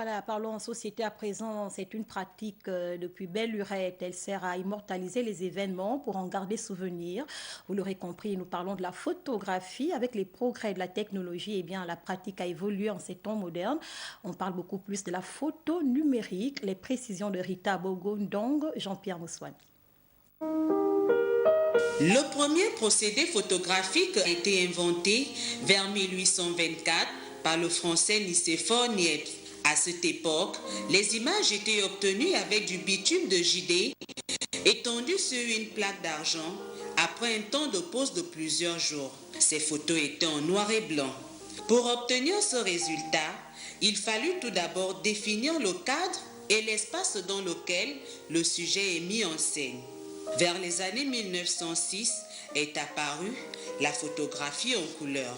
Voilà, parlons en société à présent. C'est une pratique depuis belle lurette. Elle sert à immortaliser les événements pour en garder souvenir. Vous l'aurez compris, nous parlons de la photographie. Avec les progrès de la technologie, eh bien, la pratique a évolué en ces temps modernes. On parle beaucoup plus de la photo numérique. Les précisions de Rita Bogondong, Jean-Pierre Moussoine. Le premier procédé photographique a été inventé vers 1824 par le français Nicéphore Niepce. À cette époque, les images étaient obtenues avec du bitume de Judée étendu sur une plaque d'argent après un temps de pose de plusieurs jours. Ces photos étaient en noir et blanc. Pour obtenir ce résultat, il fallut tout d'abord définir le cadre et l'espace dans lequel le sujet est mis en scène. Vers les années 1906 est apparue la photographie en couleur.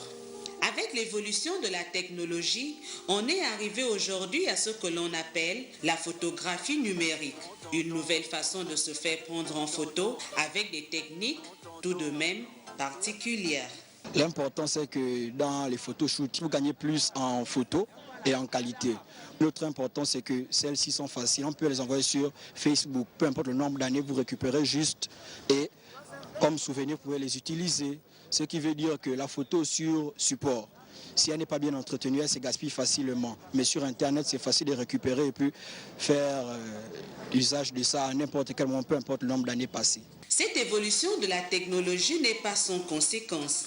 Avec l'évolution de la technologie, on est arrivé aujourd'hui à ce que l'on appelle la photographie numérique, une nouvelle façon de se faire prendre en photo avec des techniques tout de même particulières. L'important, c'est que dans les photoshoots, vous gagnez plus en photo et en qualité. L'autre important, c'est que celles-ci sont faciles. On peut les envoyer sur Facebook. Peu importe le nombre d'années, vous récupérez juste et comme souvenir, vous pouvez les utiliser. Ce qui veut dire que la photo sur support, si elle n'est pas bien entretenue, elle se gaspille facilement. Mais sur Internet, c'est facile de récupérer et puis faire usage de ça à n'importe quel moment, peu importe le nombre d'années passées. Cette évolution de la technologie n'est pas sans conséquences.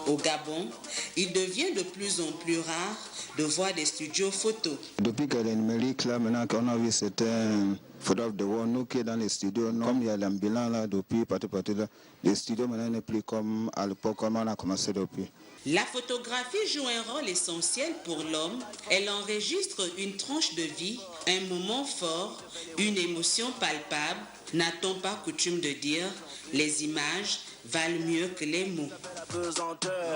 Au Gabon, il devient de plus en plus rare de voir des studios photos. Depuis que le numérique, là, maintenant qu'on a vu certains photographes de voir nous qui est dans les studios, comme il y a l'ambulant là, depuis partout là, les studios maintenant n'est plus comme à l'époque, comme on a commencé depuis. La photographie joue un rôle essentiel pour l'homme. Elle enregistre une tranche de vie, un moment fort, une émotion palpable. N'a-t-on pas coutume de dire, les images valent mieux que les mots.